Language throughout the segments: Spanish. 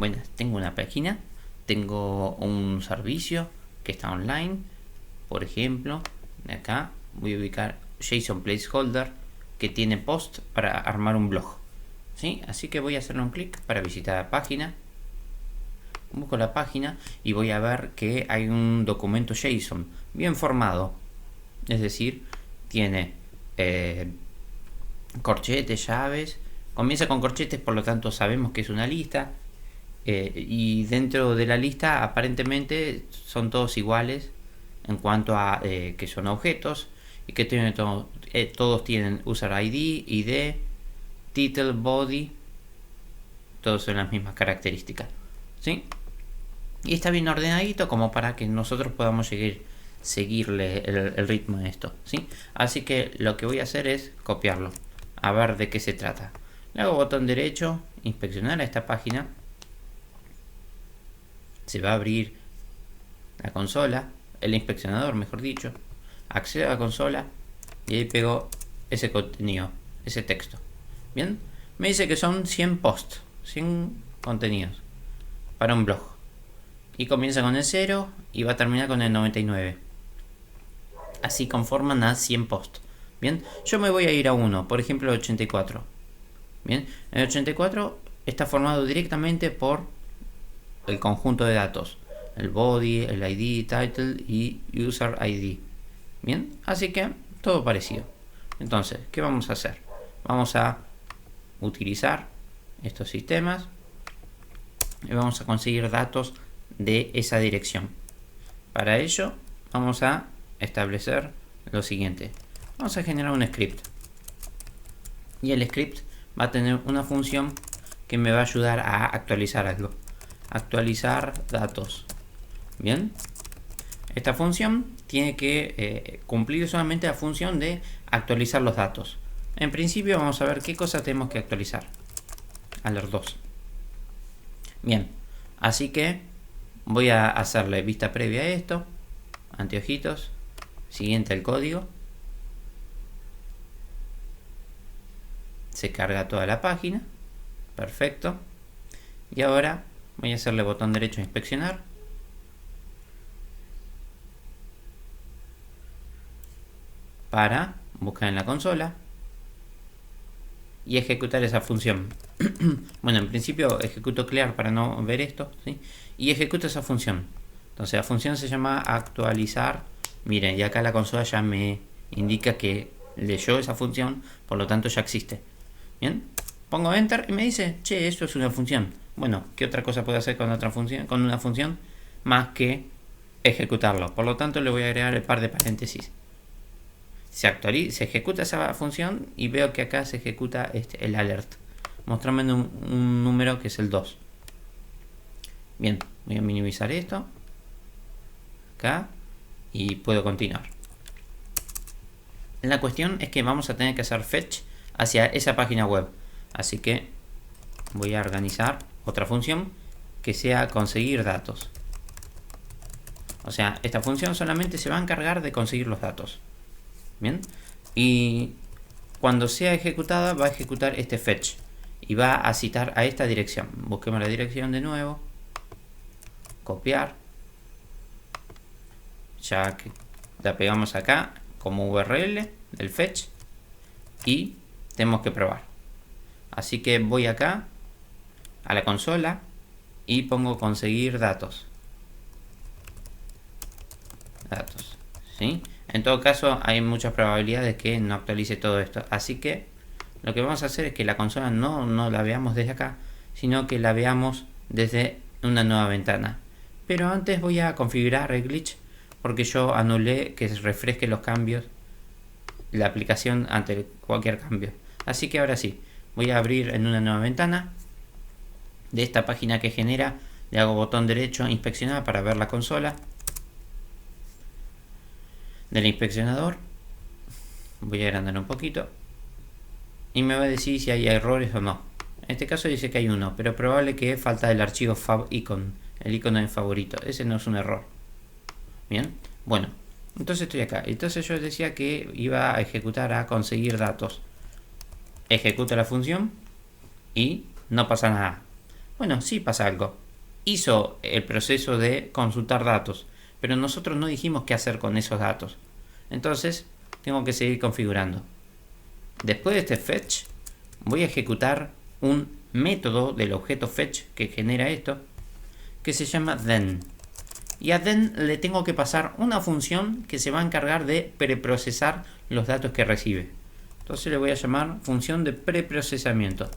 Bueno, tengo una página, tengo un servicio que está online. Por ejemplo, acá voy a ubicar JSON Placeholder que tiene post para armar un blog. ¿Sí? Así que voy a hacerle un clic para visitar la página. Busco la página y voy a ver que hay un documento JSON bien formado. Es decir, tiene corchetes, llaves. Comienza con corchetes, por lo tanto sabemos que es una lista. Y dentro de la lista aparentemente son todos iguales en cuanto a que son objetos y que tienen todos tienen user ID, title, body, todos son las mismas características, ¿sí? Y está bien ordenadito como para que nosotros podamos seguirle el ritmo de esto, ¿sí? Así que lo que voy a hacer es copiarlo, a ver de qué se trata. Le hago botón derecho, inspeccionar a esta página. Se va a abrir la consola, el inspeccionador mejor dicho. Accedo a la consola y ahí pego ese contenido, ese texto. Bien, me dice que son 100 posts, 100 contenidos para un blog. Y comienza con el 0 y va a terminar con el 99. Así conforman a 100 posts. Bien, yo me voy a ir a uno, por ejemplo el 84. Bien, el 84 está formado directamente por el conjunto de datos, el body, el ID, title y user ID. Bien, así que todo parecido. Entonces, ¿qué vamos a hacer? Vamos a utilizar estos sistemas y vamos a conseguir datos de esa dirección. Para ello vamos a establecer lo siguiente. Vamos a generar un script y el script va a tener una función que me va a ayudar a actualizar algo. Actualizar datos. Bien, esta función tiene que cumplir solamente la función de actualizar los datos. En principio vamos a ver qué cosa tenemos que actualizar. Alert 2. Bien, así que voy a hacerle vista previa a esto. Anteojitos. Siguiente el código. Se carga toda la página. Perfecto. Y ahora voy a hacerle botón derecho a inspeccionar. Para buscar en la consola y ejecutar esa función. Bueno, en principio ejecuto clear para no ver esto, ¿sí? Y ejecuto esa función. Entonces la función se llama actualizar. Miren, y acá la consola ya me indica que leyó esa función, por lo tanto ya existe. Bien, pongo enter y me dice, che, esto es una función. Bueno, ¿qué otra cosa puedo hacer con otra función, con una función más que ejecutarlo? Por lo tanto le voy a agregar el par de paréntesis. Se ejecuta esa función y veo que acá se ejecuta el alert, mostrándome un número que es el 2. Bien, voy a minimizar esto acá y puedo continuar. La cuestión es que vamos a tener que hacer fetch hacia esa página web, así que voy a organizar otra función que sea conseguir datos. O sea, esta función solamente se va a encargar de conseguir los datos. Bien, y cuando sea ejecutada va a ejecutar este fetch y va a citar a esta dirección. Busquemos la dirección de nuevo, copiar, ya que la pegamos acá como URL del fetch y tenemos que probar. Así que voy acá a la consola y pongo conseguir datos. ¿Sí? En todo caso hay muchas probabilidades que no actualice todo esto, así que lo que vamos a hacer es que la consola no la veamos desde acá, sino que la veamos desde una nueva ventana. Pero antes voy a configurar el glitch porque yo anulé que se refresque los cambios la aplicación ante cualquier cambio. Así que ahora sí, voy a abrir en una nueva ventana de esta página que genera, le hago botón derecho inspeccionar para ver la consola. Del inspeccionador voy a agrandar un poquito y me va a decir si hay errores o no. En este caso dice que hay uno, pero probable que falta el archivo favicon, el icono de favorito. Ese no es un error. Bien, bueno, entonces estoy acá. Entonces yo decía que iba a ejecutar a conseguir datos. Ejecuta la función y no pasa nada. Bueno, sí pasa algo. Hizo el proceso de consultar datos, pero nosotros no dijimos qué hacer con esos datos. Entonces, tengo que seguir configurando. Después de este fetch, voy a ejecutar un método del objeto fetch que genera esto, que se llama then. Y a then le tengo que pasar una función que se va a encargar de preprocesar los datos que recibe. Entonces le voy a llamar función de preprocesamiento.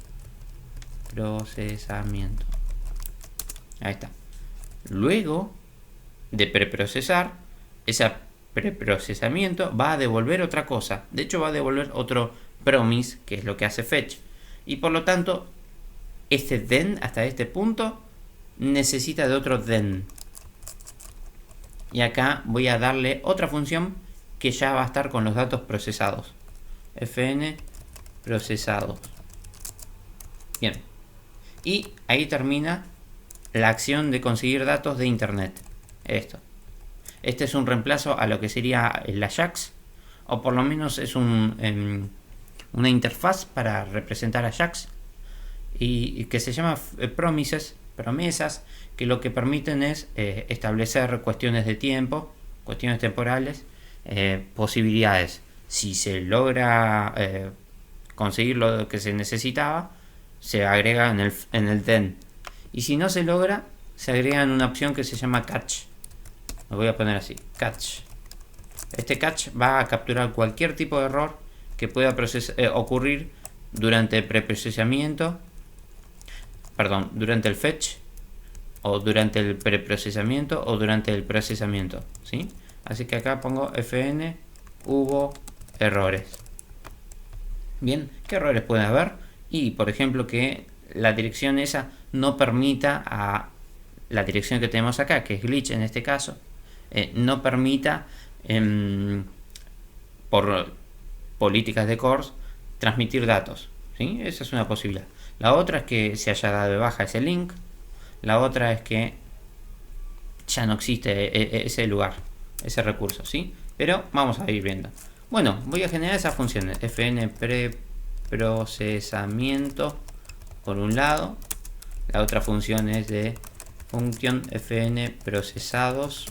Ahí está. Luego de preprocesar, ese preprocesamiento va a devolver otra cosa. De hecho, va a devolver otro promise, que es lo que hace fetch. Y por lo tanto, este then hasta este punto necesita de otro then. Y acá voy a darle otra función que ya va a estar con los datos procesados. Fn procesados. Bien. Y ahí termina la acción de conseguir datos de internet. Esto. Este es un reemplazo a lo que sería el Ajax. O por lo menos es una interfaz para representar Ajax. Y que se llama promises. Promesas que lo que permiten es establecer cuestiones de tiempo, cuestiones temporales, posibilidades. Si se logra conseguir lo que se necesitaba, se agrega en el then. Y si no se logra, se agrega en una opción que se llama catch. Lo voy a poner así, catch. Este catch va a capturar cualquier tipo de error que pueda ocurrir durante el preprocesamiento, durante el fetch, o durante el preprocesamiento, o durante el procesamiento, ¿sí? Así que acá pongo fn hubo errores. Bien, ¿qué errores puede haber? Y por ejemplo que la dirección esa no permita a la dirección que tenemos acá, que es glitch en este caso, no permita por políticas de CORS transmitir datos, ¿sí? Esa es una posibilidad. La otra es que se haya dado de baja ese link. La otra es que ya no existe ese lugar, ese recurso, ¿sí? Pero vamos a ir viendo. Bueno, voy a generar esas funciones. Fn preprocesamiento por un lado. La otra función es de función fn procesados.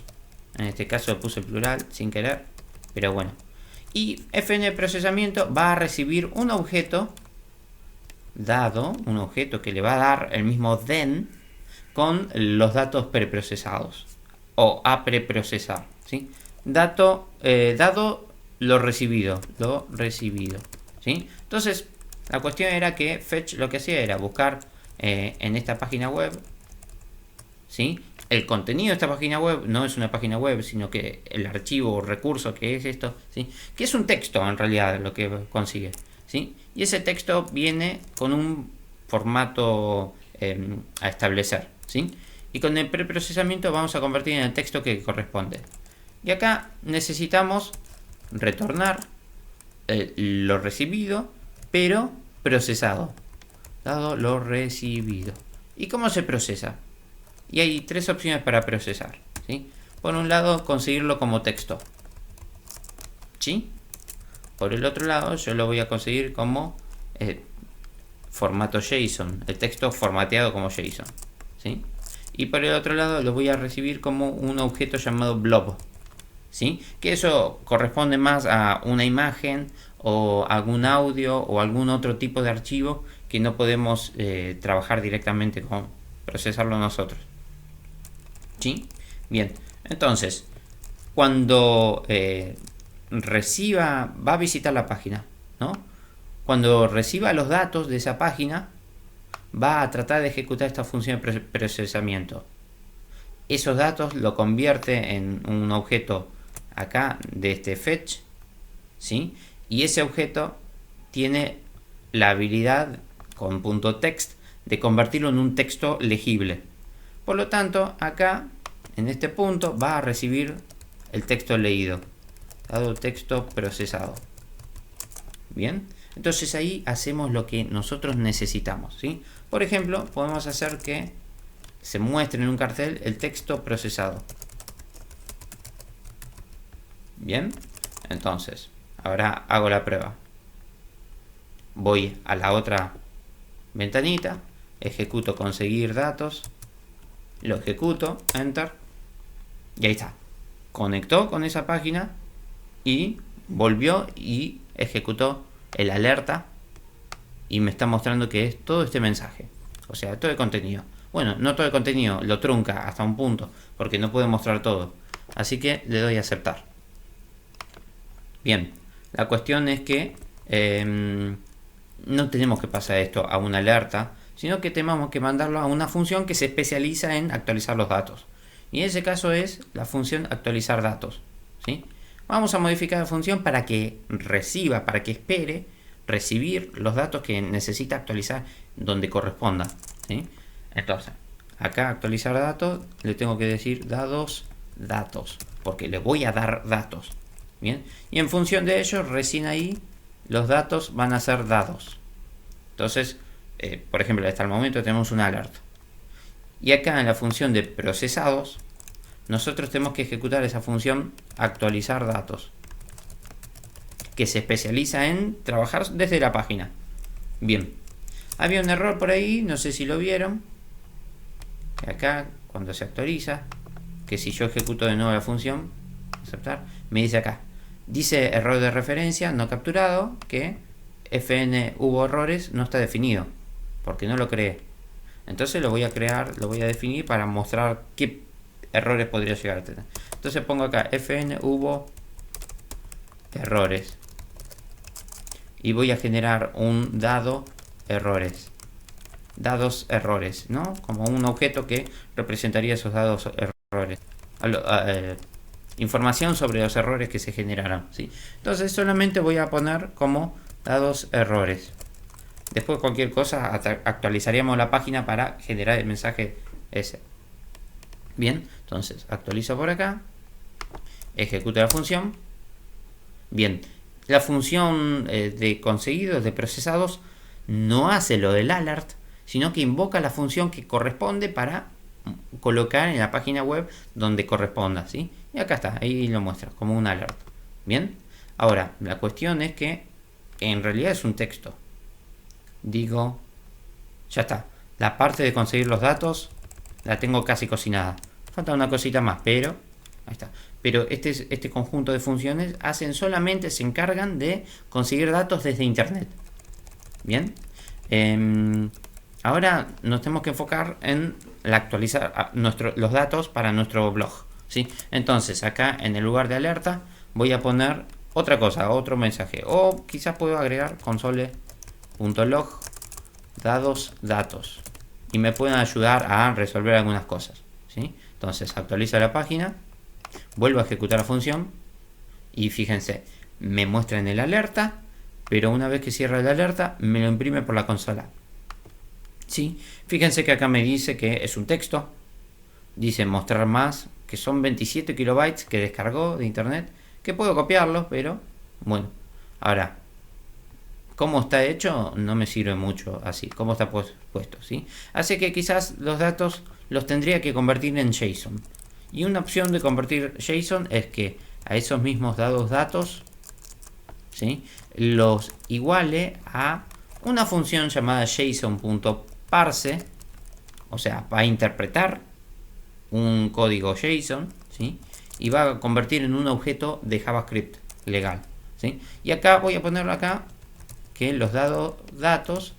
En este caso le puse plural sin querer, pero bueno. Y fn procesamiento va a recibir un objeto dado, un objeto que le va a dar el mismo then con los datos preprocesados o a preprocesar, ¿sí? Dado lo recibido, ¿sí? Entonces la cuestión era que fetch lo que hacía era buscar en esta página web, ¿sí? El contenido de esta página web no es una página web, sino que el archivo o recurso que es esto, ¿sí? Que es un texto en realidad lo que consigue, ¿sí? Y ese texto viene con un formato a establecer, ¿sí? Y con el preprocesamiento vamos a convertir en el texto que corresponde. Y acá necesitamos retornar lo recibido, pero procesado. Dado lo recibido. ¿Y cómo se procesa? Y hay tres opciones para procesar, ¿sí? Por un lado, conseguirlo como texto, ¿sí? Por el otro lado, yo lo voy a conseguir como formato JSON, el texto formateado como JSON, ¿sí? Y por el otro lado lo voy a recibir como un objeto llamado blob, ¿sí? Que eso corresponde más a una imagen o algún audio o algún otro tipo de archivo que no podemos trabajar directamente con procesarlo nosotros, ¿sí? Bien, entonces cuando va a visitar la página, ¿no? Cuando reciba los datos de esa página, va a tratar de ejecutar esta función de procesamiento. Esos datos lo convierte en un objeto acá de este fetch, ¿sí? Y ese objeto tiene la habilidad con .text de convertirlo en un texto legible. Por lo tanto, acá en este punto va a recibir el texto leído, dado texto procesado. Bien, entonces ahí hacemos lo que nosotros necesitamos, ¿sí? Por ejemplo, podemos hacer que se muestre en un cartel el texto procesado. Bien, entonces ahora hago la prueba. Voy a la otra ventanita, ejecuto conseguir datos, lo ejecuto, enter, y ahí está. Conectó con esa página y volvió y ejecutó el alerta y me está mostrando que es todo este mensaje, o sea, todo el contenido. Bueno, no todo el contenido, lo trunca hasta un punto, porque no puede mostrar todo. Así que le doy a aceptar. Bien, la cuestión es que no tenemos que pasar esto a una alerta, sino que tenemos que mandarlo a una función que se especializa en actualizar los datos. Y en ese caso es la función actualizar datos, ¿sí? Vamos a modificar la función para que reciba, para que espere recibir los datos que necesita actualizar donde corresponda, ¿sí? Entonces, acá actualizar datos, le tengo que decir datos, porque le voy a dar datos, ¿bien? Y en función de ello, recién ahí, los datos van a ser dados. Entonces, por ejemplo, hasta el momento tenemos una alerta. Y acá en la función de procesados, nosotros tenemos que ejecutar esa función actualizar datos, que se especializa en trabajar desde la página. Bien, había un error por ahí, no sé si lo vieron. Acá, cuando se actualiza, que si yo ejecuto de nuevo la función, aceptar, me dice acá, dice error de referencia no capturado, que fn hubo errores no está definido, porque no lo creé. Entonces lo voy a crear, lo voy a definir para mostrar qué errores podría llegar a tener. Entonces pongo acá fn hubo errores y voy a generar un dado errores, dados errores, ¿no? Como un objeto que representaría esos dados errores, información sobre los errores que se generaron, ¿sí? Entonces solamente voy a poner como dados errores. Después cualquier cosa actualizaríamos la página para generar el mensaje ese. Bien, entonces actualizo por acá, ejecuto la función. Bien, la función de conseguidos, de procesados, no hace lo del alert, sino que invoca la función que corresponde para colocar en la página web donde corresponda, ¿sí? Y acá está, ahí lo muestra como un alert. Bien, ahora la cuestión es que en realidad es un texto. Digo, ya está, la parte de conseguir los datos la tengo casi cocinada. Falta una cosita más, pero ahí está. Pero este conjunto de funciones solamente se encargan de conseguir datos desde internet. Bien, ahora nos tenemos que enfocar en actualizar los datos para nuestro blog, ¿sí? Entonces acá en el lugar de alerta voy a poner otra cosa, otro mensaje, o quizás puedo agregar console.log datos y me pueden ayudar a resolver algunas cosas, ¿sí? Entonces actualizo la página, vuelvo a ejecutar la función y fíjense, me muestra en el alerta, pero una vez que cierra el alerta me lo imprime por la consola, ¿sí? Fíjense que acá me dice que es un texto, dice mostrar más, que son 27 kilobytes que descargó de internet, que puedo copiarlos, pero bueno, ahora cómo está hecho no me sirve mucho así, cómo está puesto, ¿sí? Así que quizás los datos los tendría que convertir en JSON. Y una opción de convertir JSON es que a esos mismos datos, ¿sí?, los iguale a una función llamada JSON.parse, o sea, va a interpretar un código JSON, ¿sí?, y va a convertir en un objeto de JavaScript legal, ¿sí? Y acá voy a ponerlo acá que los datos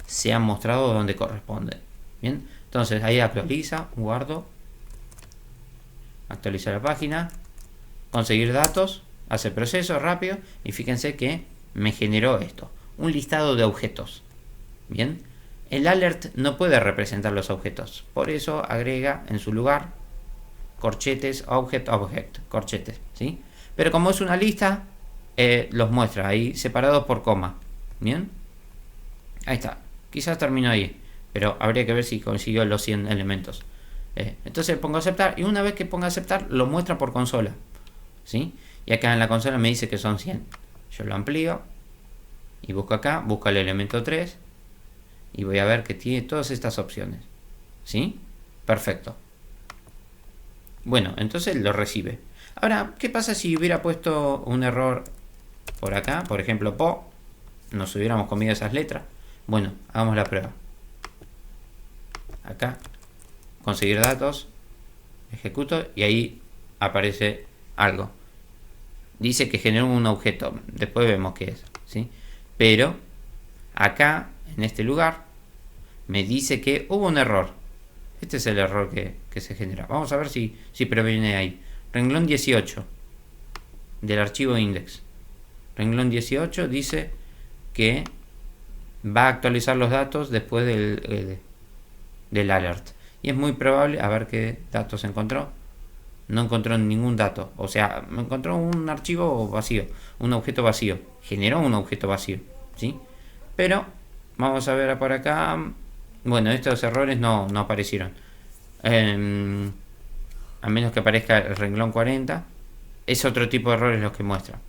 se han mostrado donde corresponden. Bien, entonces ahí actualiza, guardo, actualiza la página, conseguir datos, hace el proceso rápido y fíjense que me generó esto, un listado de objetos. Bien, el alert no puede representar los objetos, por eso agrega en su lugar corchetes, object, corchetes, ¿sí? Pero como es una lista, los muestra ahí separados por coma. Bien, ahí está, quizás termino ahí, pero habría que ver si consiguió los 100 elementos. Entonces pongo aceptar y una vez que ponga aceptar lo muestra por consola, ¿sí? Y acá en la consola me dice que son 100. Yo lo amplío y busco acá, busco el elemento 3 y voy a ver que tiene todas estas opciones, ¿sí? Perfecto. Bueno, entonces lo recibe. Ahora, ¿qué pasa si hubiera puesto un error por acá? Por ejemplo, po, nos hubiéramos comido esas letras. Bueno, hagamos la prueba. acá, conseguir datos, ejecuto y ahí aparece algo. Dice que generó un objeto, después vemos qué es, ¿sí? Pero acá, en este lugar, me dice que hubo un error. Este es el error que se genera. Vamos a ver si proviene ahí. Renglón 18 del archivo index. Renglón 18 dice que va a actualizar los datos después del alert. Y es muy probable, a ver qué datos encontró. No encontró ningún dato. O sea, me encontró un archivo vacío, un objeto vacío. Generó un objeto vacío, ¿sí? Pero vamos a ver por acá. Bueno, estos errores no aparecieron. A menos que aparezca el renglón 40. Es otro tipo de errores los que muestra.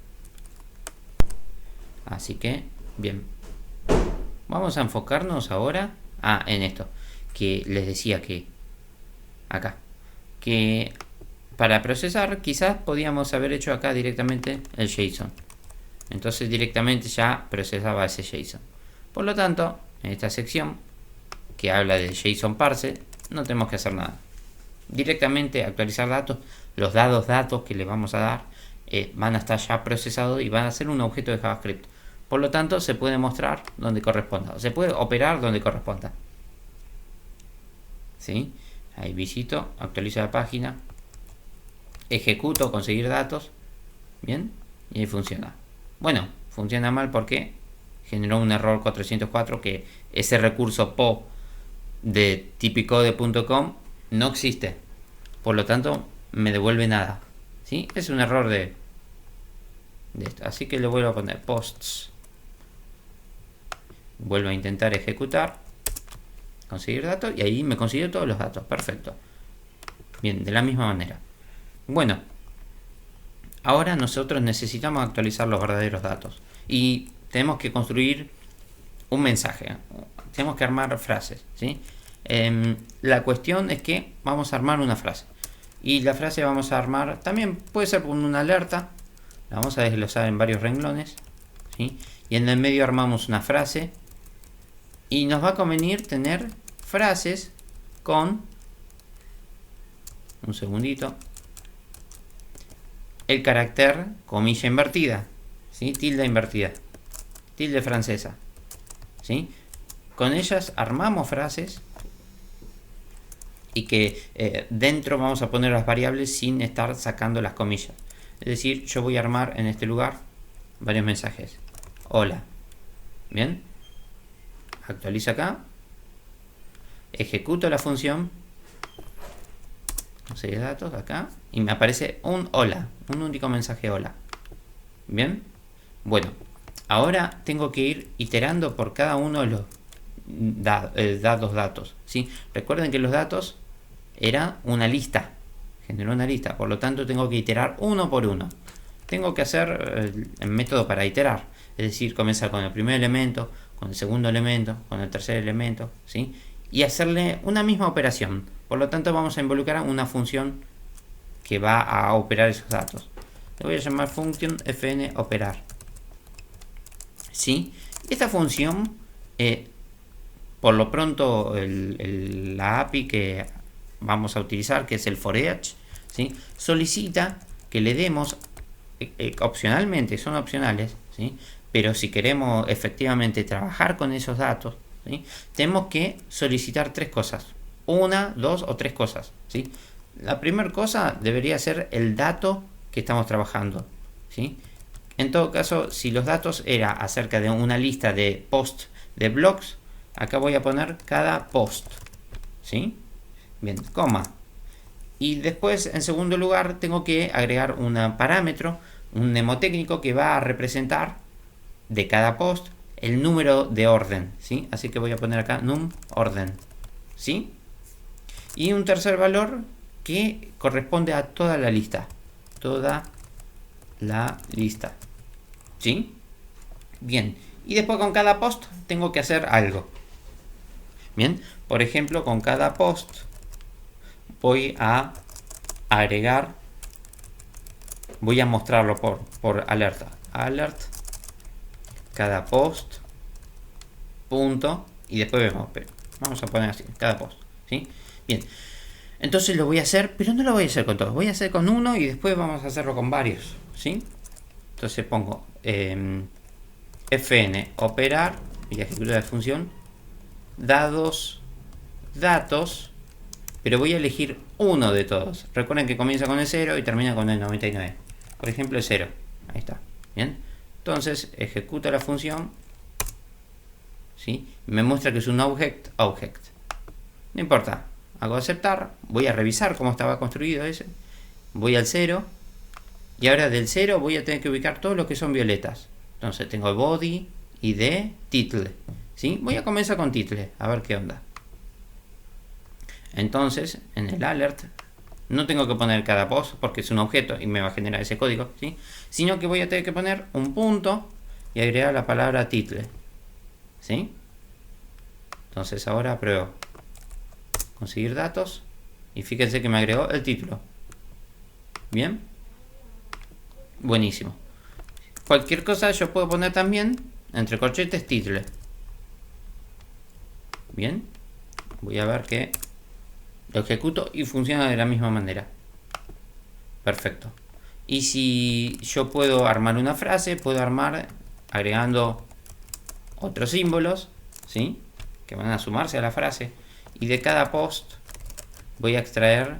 Así que, bien. Vamos a enfocarnos ahora en esto. Que les decía que acá. Que para procesar quizás podíamos haber hecho acá directamente el JSON. Entonces directamente ya procesaba ese JSON. Por lo tanto, en esta sección que habla de JSON parse, no tenemos que hacer nada. Directamente actualizar datos, los datos que le vamos a dar van a estar ya procesados y van a ser un objeto de JavaScript. Por lo tanto, se puede mostrar donde corresponda. Se puede operar donde corresponda. ¿Sí? Ahí visito, actualizo la página, ejecuto, conseguir datos. Bien, y ahí funciona. Bueno, funciona mal porque generó un error 404, que ese recurso PO de typicode.com no existe. Por lo tanto, me devuelve nada. ¿Sí? Es un error de esto. Así que le vuelvo a poner posts. Vuelvo a intentar ejecutar, conseguir datos, y ahí me consiguió todos los datos. Perfecto. Bien, de la misma manera. Bueno, ahora nosotros necesitamos actualizar los verdaderos datos y tenemos que construir un mensaje. Tenemos que armar frases, ¿sí? La cuestión es que vamos a armar una frase, y la frase vamos a armar, también puede ser con una alerta. La vamos a desglosar en varios renglones, ¿sí? Y en el medio armamos una frase, y nos va a convenir tener frases con, un segundito, el carácter comilla invertida, ¿sí? Tilde invertida, tilde francesa, ¿sí? Con ellas armamos frases y que dentro vamos a poner las variables sin estar sacando las comillas. Es decir, yo voy a armar en este lugar varios mensajes. Hola. Bien. Actualizo acá. Ejecuto la función. Conseguir datos acá. Y me aparece un hola. Un único mensaje hola. Bien. Bueno. Ahora tengo que ir iterando por cada uno de los datos. ¿Sí? Recuerden que los datos era una lista. Generó una lista. Por lo tanto tengo que iterar uno por uno. Tengo que hacer el método para iterar. Es decir, comenzar con el primer elemento, con el segundo elemento, con el tercer elemento, ¿sí? Y hacerle una misma operación. Por lo tanto vamos a involucrar una función que va a operar esos datos. Le voy a llamar function fn operar. ¿Sí? Esta función, por lo pronto la API que vamos a utilizar, que es el for-each, ¿sí? Solicita que le demos opcionalmente, son opcionales, ¿sí? Pero si queremos efectivamente trabajar con esos datos, ¿sí? Tenemos que solicitar tres cosas. Una, dos o tres cosas, ¿sí? La primera cosa debería ser el dato que estamos trabajando, ¿sí? En todo caso, si los datos era acerca de una lista de posts de blogs, acá voy a poner cada post, ¿sí? Bien, coma. Y después, en segundo lugar, tengo que agregar un parámetro, un mnemotécnico que va a representar de cada post el número de orden, ¿sí? Así que voy a poner acá num orden, ¿sí? Y un tercer valor que corresponde a toda la lista. Toda la lista, ¿sí? Bien. Y después con cada post tengo que hacer algo. Bien. Por ejemplo, con cada post voy a agregar, voy a mostrarlo por alerta. Alert, cada post, punto, y después vemos. Vamos a poner así, cada post. ¿sí? Bien, entonces lo voy a hacer, pero no lo voy a hacer con todos. Voy a hacer con uno y después vamos a hacerlo con varios, ¿sí? Entonces pongo fn operar y ejecutar la función dados datos, pero voy a elegir uno de todos. Recuerden que comienza con el 0 y termina con el 99. Por ejemplo, el 0. Ahí está. Bien. Entonces ejecuta la función, ¿sí? Me muestra que es un object. No importa. Hago aceptar. Voy a revisar cómo estaba construido ese. Voy al 0. Y ahora del 0 voy a tener que ubicar todo lo que son violetas. Entonces tengo body, id, title. ¿Sí? Voy a comenzar con title. A ver qué onda. Entonces, en el alert, no tengo que poner cada post porque es un objeto y me va a generar ese código, ¿sí? Sino que voy a tener que poner un punto y agregar la palabra title, ¿sí? Entonces ahora pruebo conseguir datos y fíjense que me agregó el título. Bien, buenísimo. Cualquier cosa yo puedo poner también entre corchetes title. Bien, voy a ver que lo ejecuto y funciona de la misma manera. Perfecto. Y si yo puedo armar una frase, puedo armar agregando otros símbolos, ¿sí? Que van a sumarse a la frase. Y de cada post voy a extraer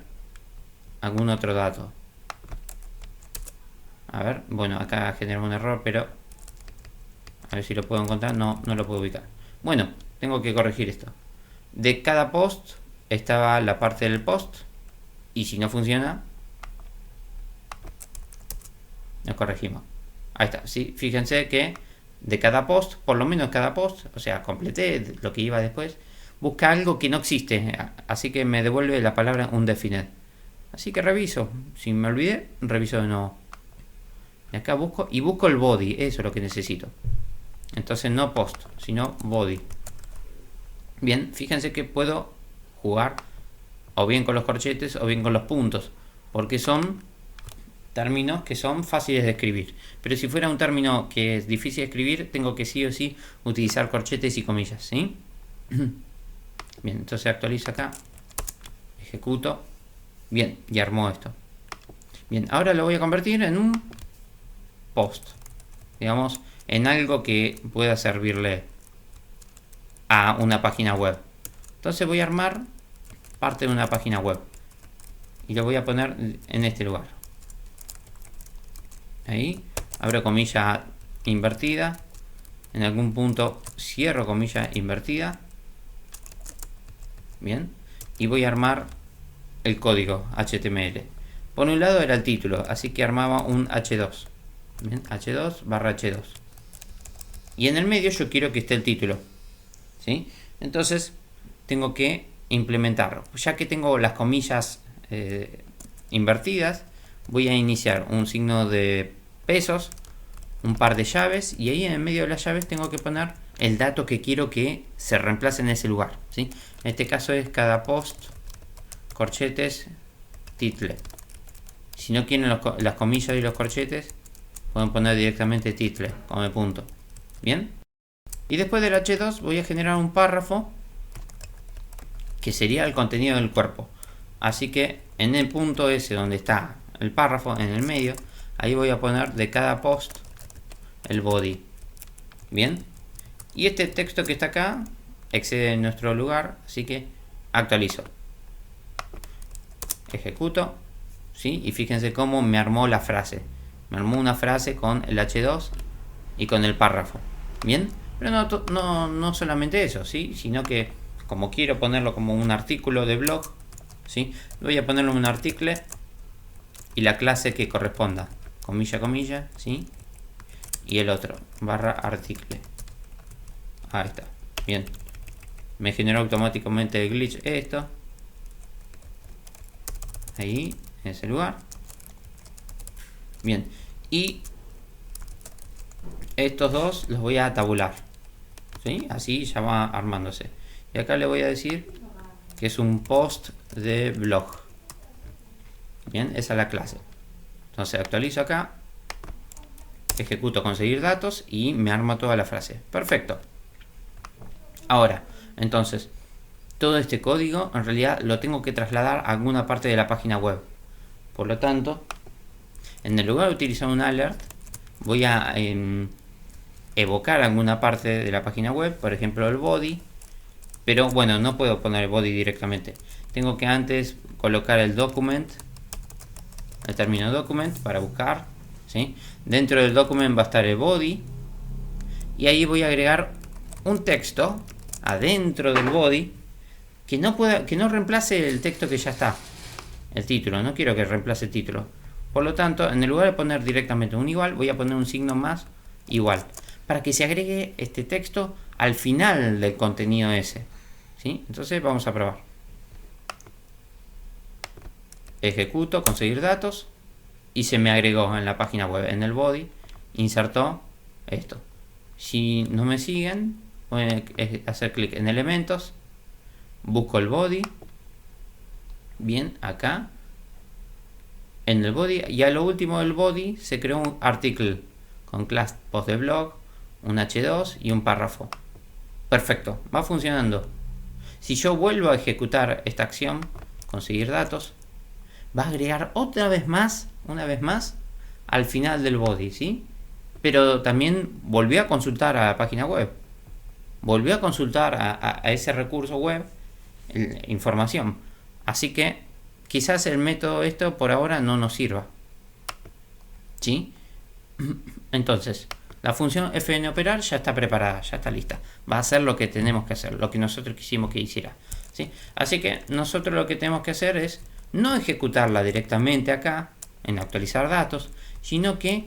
algún otro dato. A ver, bueno, acá generó un error, pero a ver si lo puedo encontrar. No, no lo puedo ubicar. Bueno, tengo que corregir esto. De cada post estaba la parte del post, y si no funciona, lo corregimos. Ahí está, ¿sí? Fíjense que de cada post, por lo menos cada post, o sea, completé lo que iba después, busca algo que no existe, así que me devuelve la palabra undefined. Así que reviso, si me olvidé, reviso de nuevo. Y acá busco, y busco el body, eso es lo que necesito. Entonces no post, sino body. Bien, fíjense que puedo jugar o bien con los corchetes o bien con los puntos, porque son términos que son fáciles de escribir. Pero si fuera un término que es difícil de escribir, tengo que sí o sí utilizar corchetes y comillas, ¿sí? Bien, entonces actualizo acá, ejecuto. Bien, y armó esto. Bien, ahora lo voy a convertir en un post, digamos, en algo que pueda servirle a una página web. Entonces voy a armar parte de una página web y lo voy a poner en este lugar. Ahí, abro comilla invertida, en algún punto cierro comilla invertida. Bien, y voy a armar el código HTML. Por un lado era el título, así que armaba un H2. Bien, H2 barra H2. Y en el medio yo quiero que esté el título, ¿sí? Entonces tengo que implementarlo. Ya que tengo las comillas invertidas, voy a iniciar un signo de pesos, un par de llaves, y ahí en el medio de las llaves tengo que poner el dato que quiero que se reemplace en ese lugar, ¿sí? En este caso es cada post, corchetes, title. Si no quieren las comillas y los corchetes, pueden poner directamente title como el punto. Bien, y después del H2 voy a generar un párrafo que sería el contenido del cuerpo. Así que en el punto ese donde está el párrafo, en el medio, ahí voy a poner de cada post el body. Bien, y este texto que está acá excede nuestro lugar, así que actualizo, ejecuto, ¿sí? Y fíjense cómo me armó la frase. Me armó una frase con el H2 y con el párrafo. Bien, pero no solamente eso, ¿sí? Sino que como quiero ponerlo como un artículo de blog, ¿sí? Voy a ponerlo en un artículo y la clase que corresponda, comilla, comilla, ¿sí? Y el otro, barra artículo. Ahí está, bien. Me generó automáticamente el glitch esto. Ahí, en ese lugar. Bien, y estos dos los voy a tabular, ¿sí? Así ya va armándose. Y acá le voy a decir que es un post de blog. Bien, esa es la clase. Entonces actualizo acá, ejecuto conseguir datos y me arma toda la frase. Perfecto. Ahora, entonces, todo este código en realidad lo tengo que trasladar a alguna parte de la página web. Por lo tanto, en el lugar de utilizar un alert, voy a evocar alguna parte de la página web, por ejemplo el body, pero bueno, no puedo poner el body directamente. Tengo que antes colocar el document, el término document para buscar, ¿sí? Dentro del document va a estar el body y ahí voy a agregar un texto adentro del body que no reemplace el texto que ya está, el título. No quiero que reemplace el título. Por lo tanto, en el lugar de poner directamente un igual, voy a poner un signo más igual para que se agregue este texto al final del contenido ese, ¿sí? Entonces vamos a probar. Ejecuto, conseguir datos y se me agregó en la página web, en el body, insertó esto. Si no me siguen, pueden hacer clic en elementos, busco el body, bien, acá, en el body, y a lo último del body se creó un article con class post de blog, un h2 y un párrafo. Perfecto, va funcionando. Si yo vuelvo a ejecutar esta acción, conseguir datos, va a agregar una vez más al final del body, ¿sí? Pero también volvió a consultar a la página web, volvió a consultar a ese recurso web información. Así que quizás el método esto por ahora no nos sirva, ¿sí? Entonces, la función fnoperar ya está preparada, ya está lista. Va a hacer lo que tenemos que hacer, lo que nosotros quisimos que hiciera, ¿sí? Así que nosotros lo que tenemos que hacer es no ejecutarla directamente acá en actualizar datos, sino que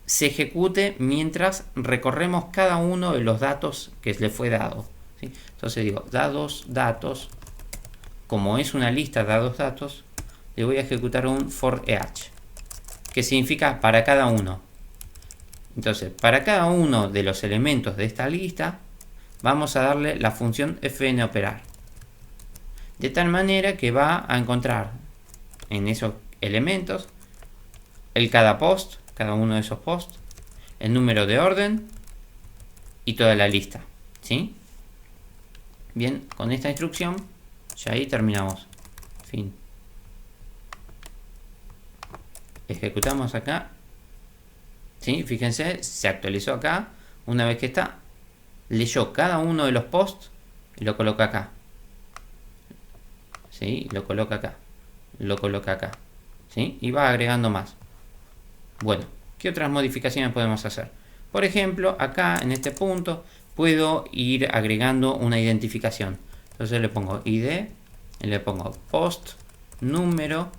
se ejecute mientras recorremos cada uno de los datos que le fue dado, ¿sí? Entonces digo datos, como es una lista de datos, le voy a ejecutar un for each, que significa para cada uno. Entonces, para cada uno de los elementos de esta lista, vamos a darle la función fnoperar, de tal manera que va a encontrar en esos elementos cada post, cada uno de esos posts, el número de orden y toda la lista, ¿sí? Bien, con esta instrucción ya ahí terminamos. Fin. Ejecutamos acá, ¿sí? Fíjense, se actualizó acá. Una vez que está, leyó cada uno de los posts y lo coloca acá, ¿sí? Lo coloca acá, lo coloca acá, ¿sí? Y va agregando más. Bueno, ¿qué otras modificaciones podemos hacer? Por ejemplo, acá en este punto puedo ir agregando una identificación. Entonces le pongo id, y le pongo post, número,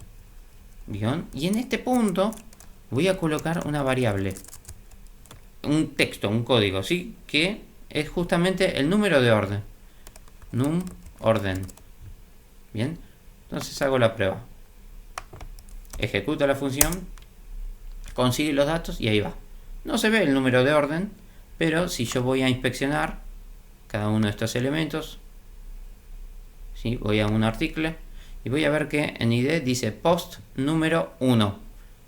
guión, y en este punto voy a colocar una variable, un texto, un código, ¿sí? Que es justamente el número de orden, num orden. Bien, entonces hago la prueba. Ejecuto la función, consigue los datos y ahí va. No se ve el número de orden, pero si yo voy a inspeccionar cada uno de estos elementos, ¿sí? Voy a un artículo y voy a ver que en id dice post número 1,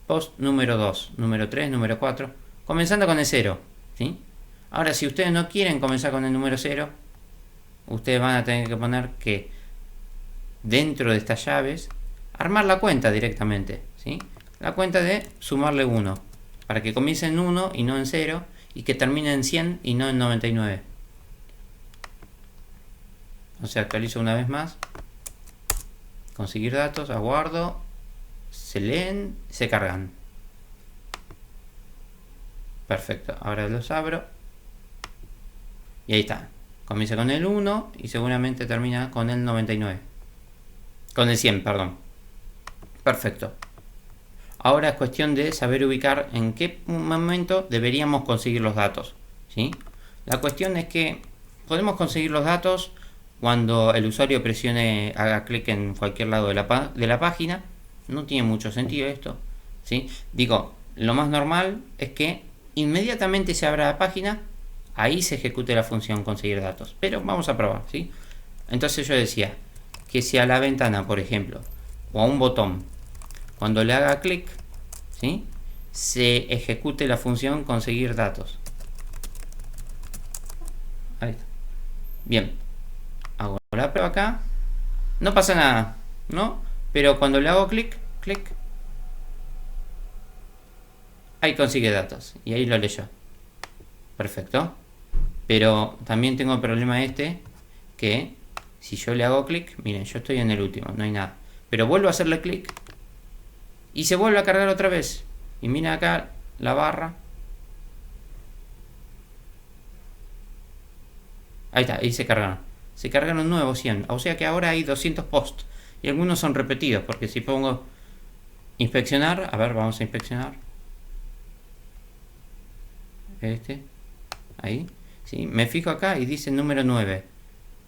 post número 2, número 3, número 4, comenzando con el 0, ¿sí? Ahora, si ustedes no quieren comenzar con el número 0, ustedes van a tener que poner que dentro de estas llaves armar la cuenta directamente, ¿sí? La cuenta de sumarle 1, para que comience en 1 y no en 0, y que termine en 100 y no en 99. O sea, actualizo una vez más, conseguir datos, aguardo, se leen, se cargan. Perfecto, ahora los abro y ahí está. Comienza con el 1 y seguramente termina con el 99, con el 100, perdón. Perfecto. Ahora es cuestión de saber ubicar en qué momento deberíamos conseguir los datos, ¿sí? La cuestión es que podemos conseguir los datos cuando el usuario haga clic en cualquier lado de la página. No tiene mucho sentido esto, ¿sí? Digo, lo más normal es que inmediatamente se abra la página, ahí se ejecute la función conseguir datos. Pero vamos a probar, ¿sí? Entonces yo decía que si a la ventana, por ejemplo, o a un botón, cuando le haga clic, ¿sí?, se ejecute la función conseguir datos. Ahí está. Bien. hago la prueba acá, no pasa nada, ¿no? Pero cuando le hago clic, ahí consigue datos y ahí lo leyó. Perfecto. Pero también tengo el problema que si yo le hago clic, miren, yo estoy en el último, no hay nada. Pero vuelvo a hacerle clic y se vuelve a cargar otra vez. Y miren acá la barra. Ahí está, ahí se cargaron. Se cargaron nuevos 100. O sea que ahora hay 200 posts. Y algunos son repetidos, porque si pongo inspeccionar, a ver, vamos a inspeccionar. Ahí. ¿Sí? Me fijo acá y dice número 9.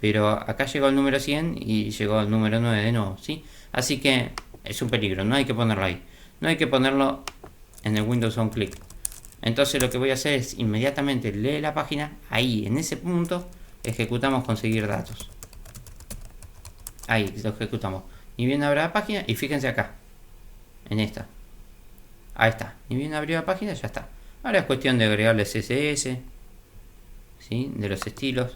Pero acá llegó el número 100 y llegó el número 9 de nuevo, ¿sí? Así que es un peligro, no hay que ponerlo ahí. No hay que ponerlo en el Windows on click. Entonces lo que voy a hacer es inmediatamente lee la página, ahí en ese punto ejecutamos conseguir datos. Ahí lo ejecutamos. Ni bien abre la página y fíjense acá, en esta. Ahí está. Ni bien abrió la página, ya está. Ahora es cuestión de agregarle CSS, ¿sí? De los estilos.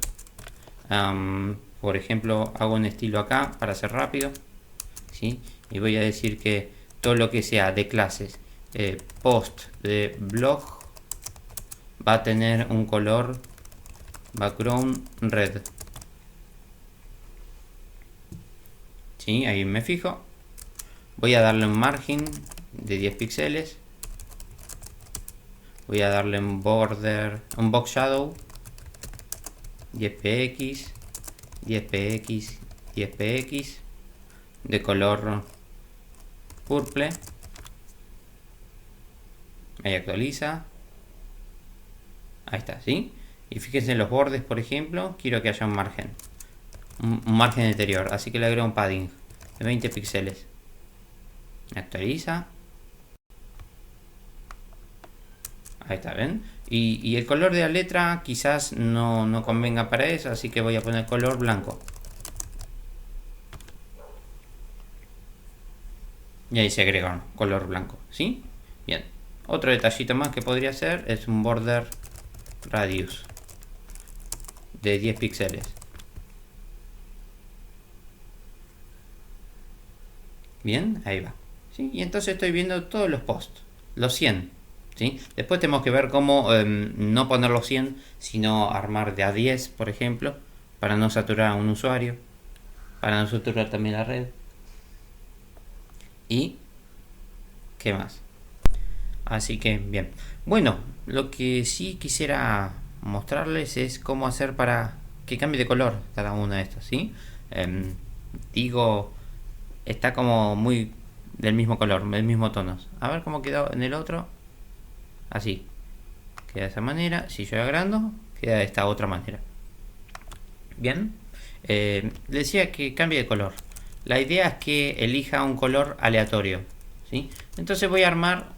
Por ejemplo, hago un estilo acá para ser rápido, ¿sí? Y voy a decir que todo lo que sea de clases, post de blog, va a tener un color background red. ¿Sí? Ahí me fijo. Voy a darle un margen de 10 píxeles. Voy a darle un border, un box shadow 10px, 10px, 10px de color purple. Ahí actualiza. Ahí está, ¿sí? Y fíjense en los bordes, por ejemplo, quiero que haya un margen. Un margen interior, así que le agrego un padding de 20 píxeles. Actualiza. Ahí está, ¿ven? Y el color de la letra quizás no convenga para eso, así que voy a poner color blanco. Y ahí se agrega color blanco, ¿sí? Bien. Otro detallito más que podría hacer es un border radius de 10 píxeles. Bien, ahí va. ¿Sí? Y entonces estoy viendo todos los posts, los 100. ¿Sí? Después tenemos que ver cómo no poner los 100, sino armar de a 10, por ejemplo, para no saturar a un usuario, para no saturar también la red. ¿Y qué más? Así que, bien. Bueno, lo que sí quisiera mostrarles es cómo hacer para que cambie de color cada una de estas, ¿sí? Digo, está como muy del mismo color, del mismo tono. A ver cómo quedó en el otro. Así. Queda de esa manera. Si yo agrando, queda de esta otra manera. Bien. Decía que cambie de color. La idea es que elija un color aleatorio, ¿sí? Entonces voy a armar,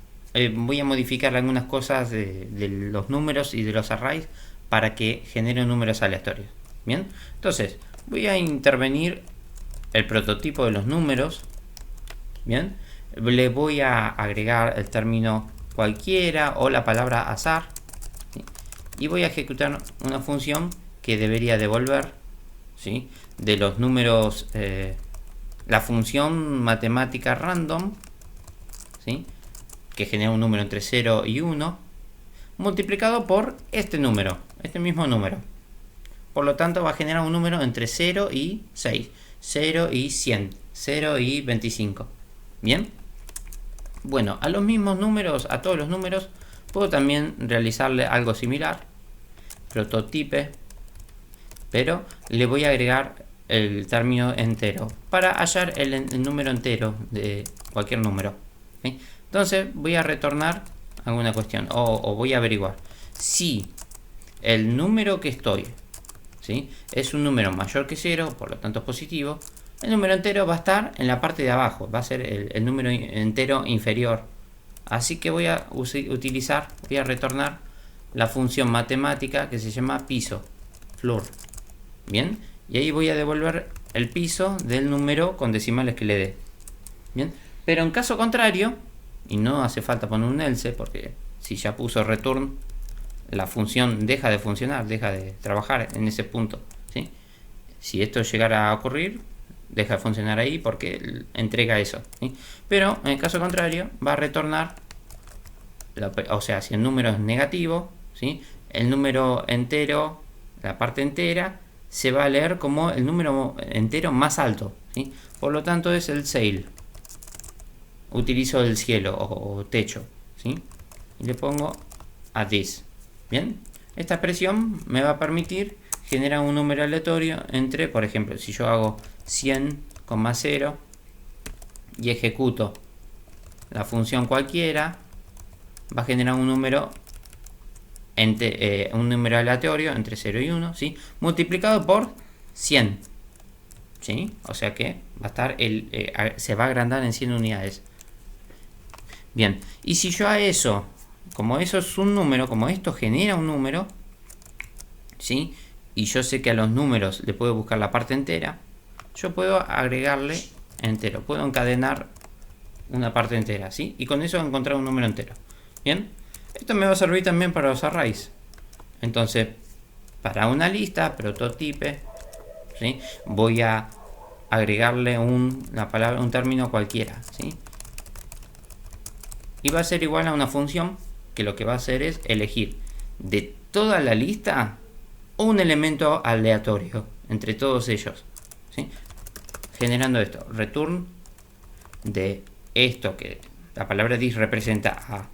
voy a modificar algunas cosas de los números y de los arrays para que generen números aleatorios. Bien. Entonces voy a intervenir el prototipo de los números. Bien. Le voy a agregar el término cualquiera o la palabra azar, ¿sí? Y voy a ejecutar una función que debería devolver, ¿sí? De los números, la función matemática random, ¿sí? Que genera un número entre 0 y 1 multiplicado por este número, este mismo número. Por lo tanto va a generar un número entre 0 y 6, 0 y 100, 0 y 25. Bien. Bueno, a los mismos números, a todos los números, puedo también realizarle algo similar, prototype, pero le voy a agregar el término entero para hallar el número entero de cualquier número, ¿sí? Entonces voy a retornar alguna cuestión o voy a averiguar si el número que estoy, ¿sí? Es un número mayor que 0, por lo tanto es positivo. El número entero va a estar en la parte de abajo, va a ser el número entero inferior. Así que voy a retornar la función matemática que se llama piso, floor. Bien, y ahí voy a devolver el piso del número con decimales que le dé. Bien, pero en caso contrario, y no hace falta poner un else, porque si ya puso return, la función deja de funcionar, deja de trabajar en ese punto, ¿sí? Si esto llegara a ocurrir, deja de funcionar ahí porque entrega eso, ¿sí? Pero en el caso contrario va a retornar, o sea, si el número es negativo, ¿sí? El número entero, la parte entera, se va a leer como el número entero más alto, ¿sí? Por lo tanto es el sail. Utilizo el cielo o techo, ¿sí? Y le pongo a this. Bien, esta expresión me va a permitir generar un número aleatorio entre, por ejemplo, si yo hago 100,0 y ejecuto la función cualquiera, va a generar un número aleatorio entre 0 y 1, ¿sí? Multiplicado por 100, ¿sí? O sea que va a estar se va a agrandar en 100 unidades. Bien, y si yo a eso, como eso es un número, como esto genera un número, ¿sí? Y yo sé que a los números le puedo buscar la parte entera, yo puedo agregarle entero, puedo encadenar una parte entera, ¿sí? Y con eso encontrar un número entero. Bien, esto me va a servir también para los arrays. Entonces, para una lista, prototype, ¿sí? Voy a agregarle un término cualquiera, ¿sí? Y va a ser igual a una función que lo que va a hacer es elegir de toda la lista un elemento aleatorio entre todos ellos, ¿sí? Generando esto, return de esto que la palabra this representa a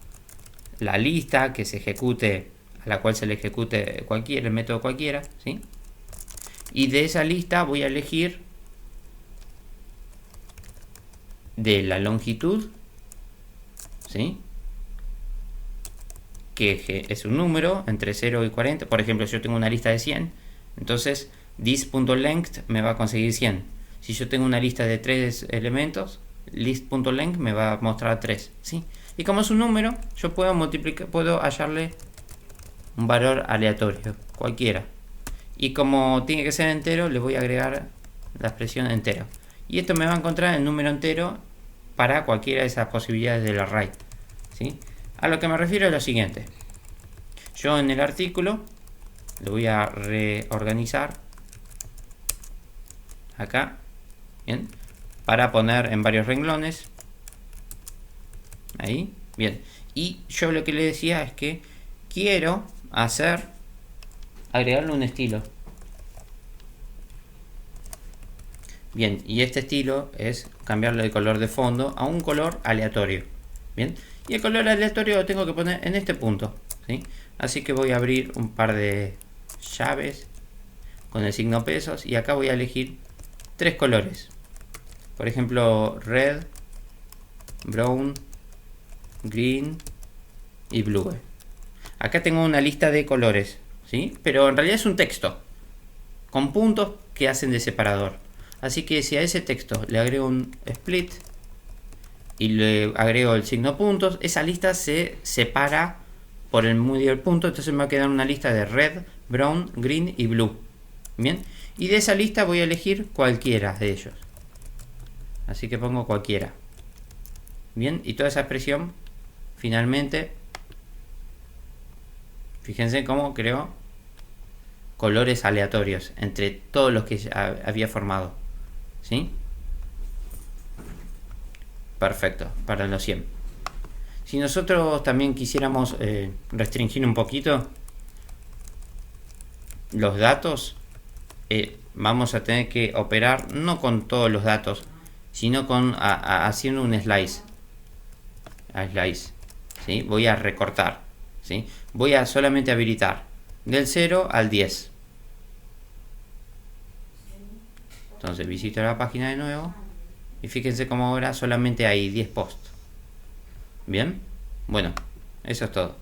la lista que se ejecute, a la cual se le ejecute el método cualquiera, ¿sí? Y de esa lista voy a elegir de la longitud, ¿sí? Que es un número entre 0 y 40. Por ejemplo, yo tengo una lista de 100, entonces this.length me va a conseguir 100. Si yo tengo una lista de 3 elementos, list.length me va a mostrar 3, ¿sí? Y como es un número, yo puedo hallarle un valor aleatorio, cualquiera. Y como tiene que ser entero, le voy a agregar la expresión entero. Y esto me va a encontrar el número entero para cualquiera de esas posibilidades del array, ¿sí? A lo que me refiero es lo siguiente. Yo en el artículo lo voy a reorganizar acá, bien, para poner en varios renglones. Ahí, bien. Y yo lo que le decía es que quiero agregarle un estilo. Bien, y este estilo es cambiarle el color de fondo a un color aleatorio. Bien, y el color aleatorio lo tengo que poner en este punto, ¿sí? Así que voy a abrir un par de llaves con el signo pesos y acá voy a elegir 3 colores. Por ejemplo, red, brown, green y blue. Acá tengo una lista de colores, ¿sí? Pero en realidad es un texto con puntos que hacen de separador. Así que si a ese texto le agrego un split y le agrego el signo puntos, esa lista se separa por el medio del punto, entonces me va a quedar una lista de red, brown, green y blue. Bien, y de esa lista voy a elegir cualquiera de ellos. Así que pongo cualquiera. Bien, y toda esa expresión finalmente, fíjense cómo creó colores aleatorios entre todos los que había formado, ¿sí? Perfecto, para los 100. Si nosotros también quisiéramos restringir un poquito los datos, vamos a tener que operar no con todos los datos, sino haciendo un slice. ¿Sí? Voy a recortar, ¿sí? Voy a solamente habilitar del 0 al 10. Entonces visito la página de nuevo y fíjense como ahora solamente hay 10 posts. Bien, bueno, eso es todo.